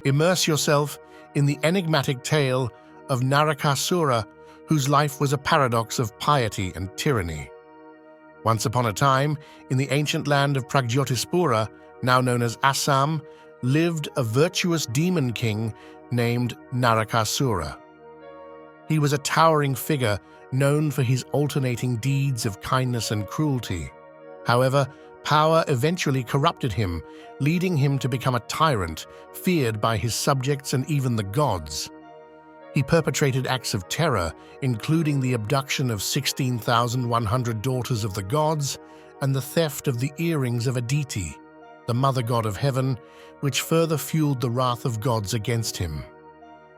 Immerse yourself in the enigmatic tale of Narakaasura, whose life was a paradox of piety and tyranny. Once upon a time, in the ancient land of Pragyotispura, now known as Assam, lived a virtuous demon king named Narakaasura. He was a towering figure known for his alternating deeds of kindness and cruelty. However, power eventually corrupted him, leading him to become a tyrant, feared by his subjects and even the gods. He perpetrated acts of terror, including the abduction of 16,100 daughters of the gods and the theft of the earrings of Aditi, the mother god of heaven, which further fueled the wrath of gods against him.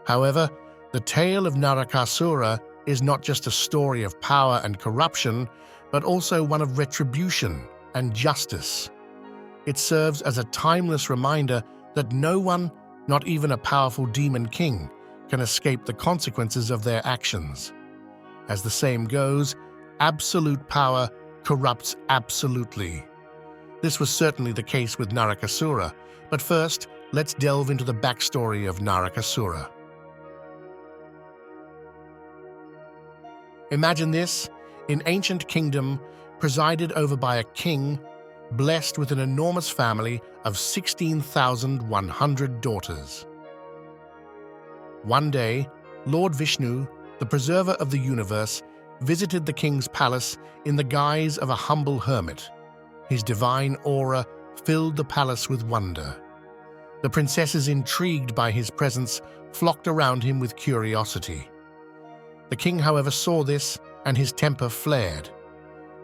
However, the tale of Narakaasura is not just a story of power and corruption, but also one of retribution and justice. It serves as a timeless reminder that no one, not even a powerful demon king, can escape the consequences of their actions. As the saying goes, absolute power corrupts absolutely. This was certainly the case with Narakaasura, but first, let's delve into the backstory of Narakaasura. Imagine this: an ancient kingdom presided over by a king blessed with an enormous family of 16,100 daughters. One day, Lord Vishnu, the preserver of the universe, visited the king's palace in the guise of a humble hermit. His divine aura filled the palace with wonder. The princesses, intrigued by his presence, flocked around him with curiosity. The king, however, saw this, and his temper flared.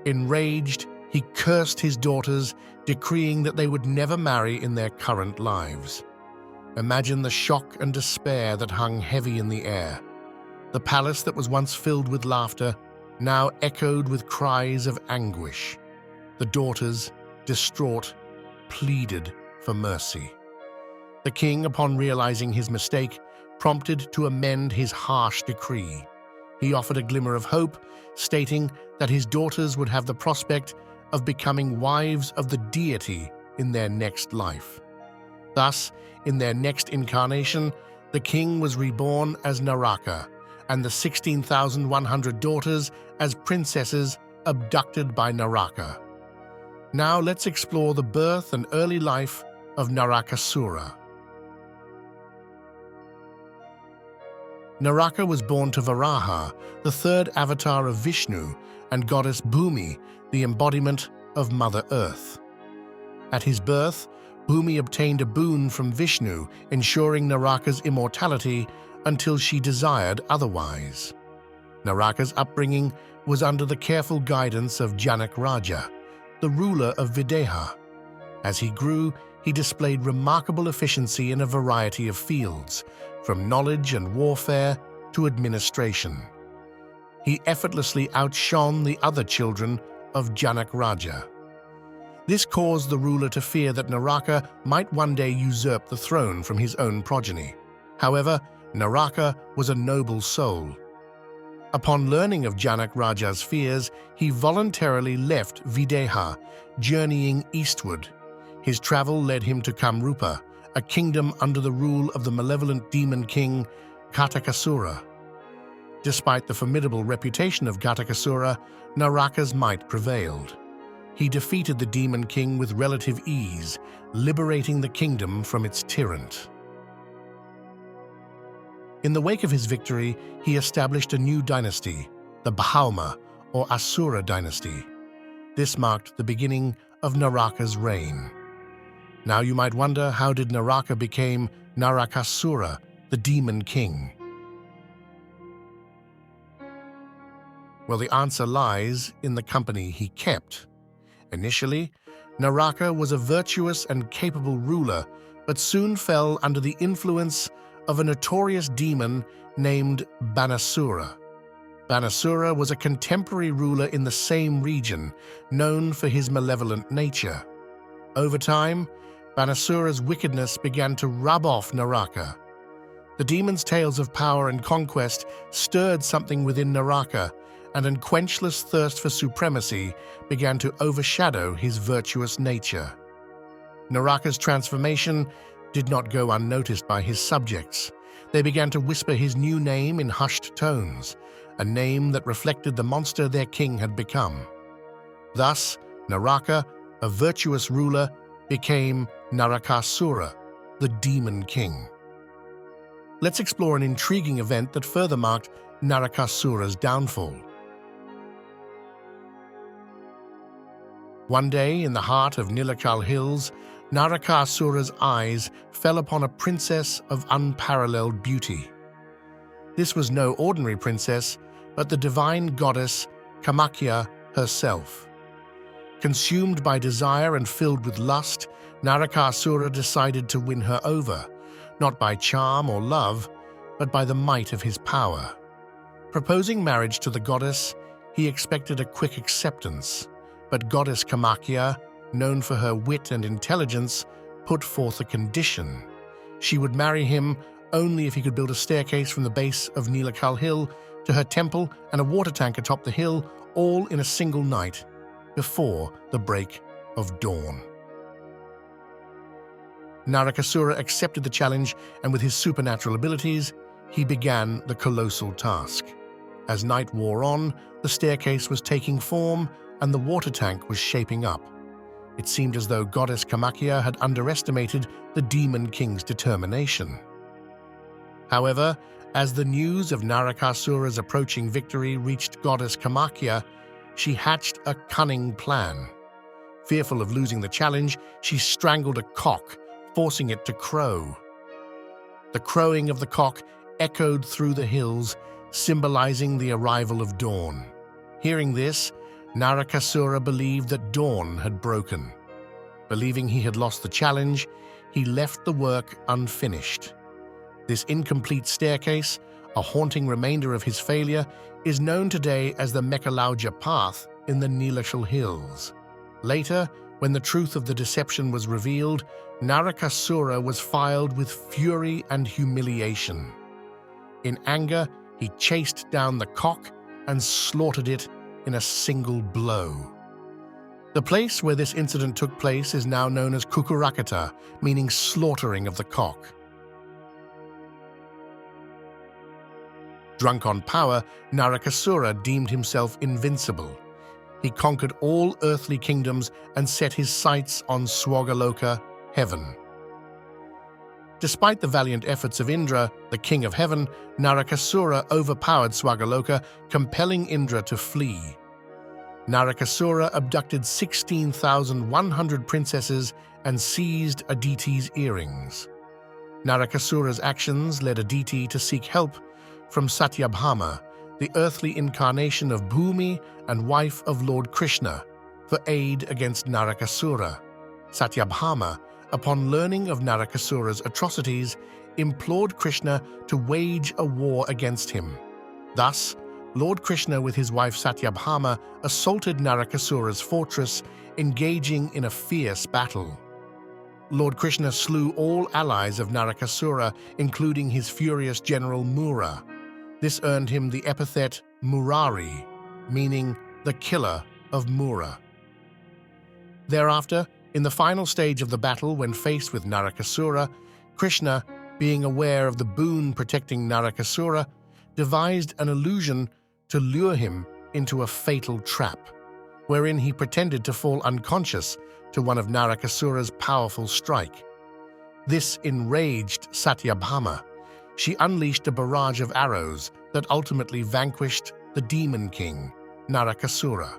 Enraged, he cursed his daughters, decreeing that they would never marry in their current lives. Imagine the shock and despair that hung heavy in the air. The palace that was once filled with laughter now echoed with cries of anguish. The daughters, distraught, pleaded for mercy. The king, upon realizing his mistake, prompted to amend his harsh decree. He offered a glimmer of hope, stating that his daughters would have the prospect of becoming wives of the deity in their next life. Thus, in their next incarnation, the king was reborn as Naraka, and the 16,100 daughters as princesses abducted by Naraka. Now let's explore the birth and early life of Narakaasura. Naraka was born to Varaha, the third avatar of Vishnu, and goddess Bhumi, the embodiment of Mother Earth. At his birth, Bhumi obtained a boon from Vishnu, ensuring Naraka's immortality until she desired otherwise. Naraka's upbringing was under the careful guidance of Janak Raja, the ruler of Videha. As he grew, he displayed remarkable efficiency in a variety of fields, from knowledge and warfare to administration. He effortlessly outshone the other children of Janak Raja. This caused the ruler to fear that Naraka might one day usurp the throne from his own progeny. However, Naraka was a noble soul. Upon learning of Janak Raja's fears, he voluntarily left Videha, journeying eastward. His travel led him to Kamrupa, a kingdom under the rule of the malevolent demon king Ghatakasura. Despite the formidable reputation of Ghatakasura, Naraka's might prevailed. He defeated the demon king with relative ease, liberating the kingdom from its tyrant. In the wake of his victory, he established a new dynasty, the Bhauma, or Asura dynasty. This marked the beginning of Naraka's reign. Now you might wonder, how did Naraka become Narakaasura, the demon king? Well, the answer lies in the company he kept. Initially, Naraka was a virtuous and capable ruler, but soon fell under the influence of a notorious demon named Banasura. Banasura was a contemporary ruler in the same region, known for his malevolent nature. Over time, Banasura's wickedness began to rub off Naraka. The demon's tales of power and conquest stirred something within Naraka, and an quenchless thirst for supremacy began to overshadow his virtuous nature. Naraka's transformation did not go unnoticed by his subjects. They began to whisper his new name in hushed tones, a name that reflected the monster their king had become. Thus, Naraka, a virtuous ruler, became Narakaasura, the demon king. Let's explore an intriguing event that further marked Narakaasura's downfall. One day, in the heart of Nilakal Hills, Narakaasura's eyes fell upon a princess of unparalleled beauty. This was no ordinary princess, but the divine goddess Kamakya herself. Consumed by desire and filled with lust, Narakaasura decided to win her over, not by charm or love, but by the might of his power. Proposing marriage to the goddess, he expected a quick acceptance, but goddess Kamakya, known for her wit and intelligence, put forth a condition. She would marry him only if he could build a staircase from the base of Nilakal Hill to her temple and a water tank atop the hill, all in a single night, before the break of dawn. Narakaasura accepted the challenge, and with his supernatural abilities, he began the colossal task. As night wore on, the staircase was taking form, and the water tank was shaping up. It seemed as though goddess Kamakya had underestimated the demon king's determination. However, as the news of Narakaasura's approaching victory reached goddess Kamakya, she hatched a cunning plan. Fearful of losing the challenge, she strangled a cock, forcing it to crow. The crowing of the cock echoed through the hills, symbolizing the arrival of dawn. Hearing this, Narakaasura believed that dawn had broken. Believing he had lost the challenge, he left the work unfinished. This incomplete staircase, a haunting remainder of his failure, is known today as the Mekalauja Path in the Nilakal Hills. Later, when the truth of the deception was revealed, Narakaasura was filled with fury and humiliation. In anger, he chased down the cock and slaughtered it in a single blow. The place where this incident took place is now known as Kukurakata, meaning slaughtering of the cock. Drunk on power, Narakaasura deemed himself invincible. He conquered all earthly kingdoms and set his sights on Swagaloka, heaven. Despite the valiant efforts of Indra, the king of heaven, Narakaasura overpowered Swagaloka, compelling Indra to flee. Narakaasura abducted 16,100 princesses and seized Aditi's earrings. Narakaasura's actions led Aditi to seek help from Satyabhama, the earthly incarnation of Bhumi and wife of Lord Krishna, for aid against Narakaasura. Satyabhama, upon learning of Narakaasura's atrocities, implored Krishna to wage a war against him. Thus, Lord Krishna with his wife Satyabhama assaulted Narakaasura's fortress, engaging in a fierce battle. Lord Krishna slew all allies of Narakaasura, including his furious general Mura. This earned him the epithet Murari, meaning the killer of Mura. Thereafter, in the final stage of the battle, when faced with Narakaasura, Krishna, being aware of the boon protecting Narakaasura, devised an illusion to lure him into a fatal trap, wherein he pretended to fall unconscious to one of Narakaasura's powerful strike. This enraged Satyabhama. She unleashed a barrage of arrows that ultimately vanquished the demon king, Narakaasura.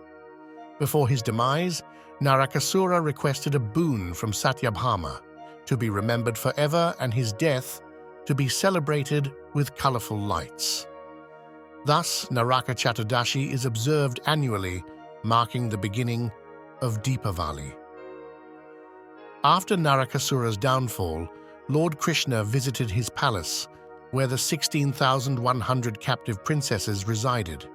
Before his demise, Narakaasura requested a boon from Satyabhama, to be remembered forever and his death to be celebrated with colorful lights. Thus, Naraka Chaturdashi is observed annually, marking the beginning of Deepavali. After Narakaasura's downfall, Lord Krishna visited his palace, where the 16,100 captive princesses resided.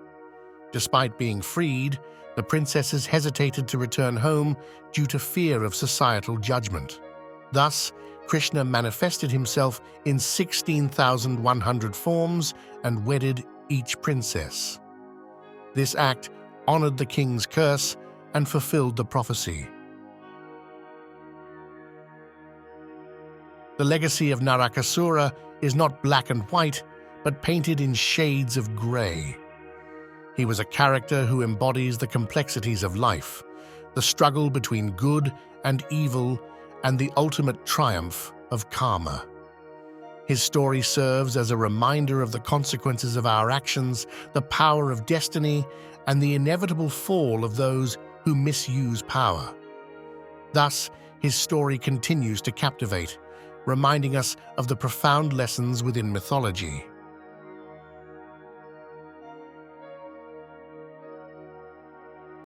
Despite being freed, the princesses hesitated to return home due to fear of societal judgment. Thus, Krishna manifested himself in 16,100 forms and wedded each princess. This act honored the king's curse and fulfilled the prophecy. The legacy of Narakasura is not black and white, but painted in shades of grey. He was a character who embodies the complexities of life, the struggle between good and evil, and the ultimate triumph of karma. His story serves as a reminder of the consequences of our actions, the power of destiny, and the inevitable fall of those who misuse power. Thus, his story continues to captivate, reminding us of the profound lessons within mythology.